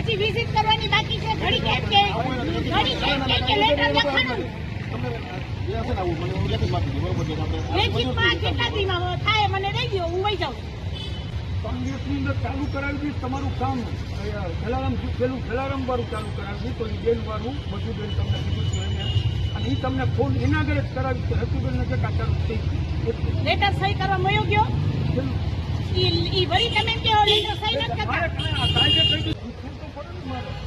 હજી વિઝિટ કરવાની બાકી છે. ઘડી કેમ કે લેટર લખવાનું લેખિતમાં કેટલા દીમાં થાય મને દઈ દો, હું વહી જાઉં. કોંગ્રેસની અંદર ચાલુ કરાવી તમારું કામ જલારામ વાળું ચાલુ કરાવ્યું તો એ બેન વાળું બધું બેન તમને કીધું છે અને એ તમને ફોન એના આગળ જ કરાવી તો હેતુબેન કે ચાલુ થઈ ગયું. લેટર સહી કરવા મળ્યો ગયો ઈ વળી તમે કે લેટર સહી નથી કરતા.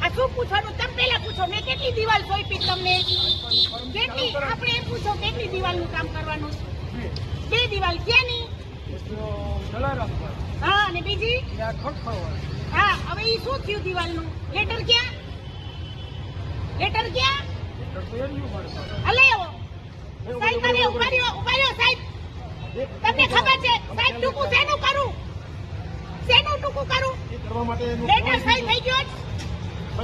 આ શું પૂછવાનું? તમે પેલા પૂછો મેં કેટલી દિવાલ સોંપી તમને? કેટલી આપણે એમ પૂછો કેટલી દિવાલનું કામ કરવાનું? 2 દિવાલ ક્યાંની? જલારામ હા અને બીજી હા. હવે ઈ શું થયું દિવાલનું? લેટર ક્યાં? લેટર ક્યાં? હલે આવો સાહેબ મને ઉભા રહ્યો સાહેબ. તમને ખબર છે સાહેબ ટૂંકું શેનું કરું? શેનું ટૂંકું કરું? લેટર સહી થઈ ગયો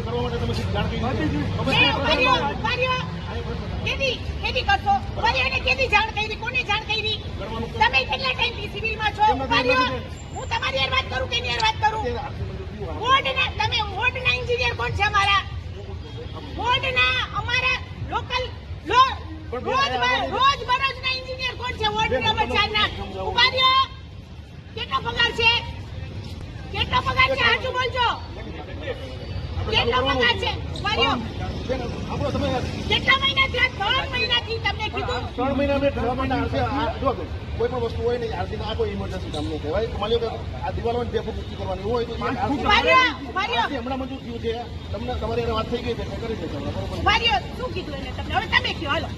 કરવા માટે તમે જાણ કરી કેદી કરશો? એને કેદી જાણ કરી? કોને જાણ કરી? તમે કેટલા ટાઈમથી સિવિલમાં છો? હું તમારી યાર વાત કરું કે એની યાર વાત કરું? વોર્ડના તમે વોર્ડના એન્જિનિયર કોણ છે? અમારા વોર્ડના અમારા લોકલ રોજબરોજના એન્જિનિયર કોણ છે? વોર્ડ નંબર 4 ના ઉભા રહ્યો. કેટલો પગાર છે? કેટલો પગાર છે? સાચું બોલજો. કેટલો પગાર છે? ઉભા રહ્યો. કેટલા મહિનાથી? 3 મહિનાથી તમને કીધું. 3 મહિના કોઈ પણ વસ્તુ હોય ને આરતી આ કોઈ ઇમરજન્સી કામ ન કહેવાય. માની લો કે આ દિવાલોને 2 ફૂટ ઊંચી કરવાની હોય તો હમણાં મંજૂર થયું છે. તમને તમારી વાત થઈ ગઈ છે કરી દેજો. શું કીધું એને તમને? હવે તમે કહો હાલો.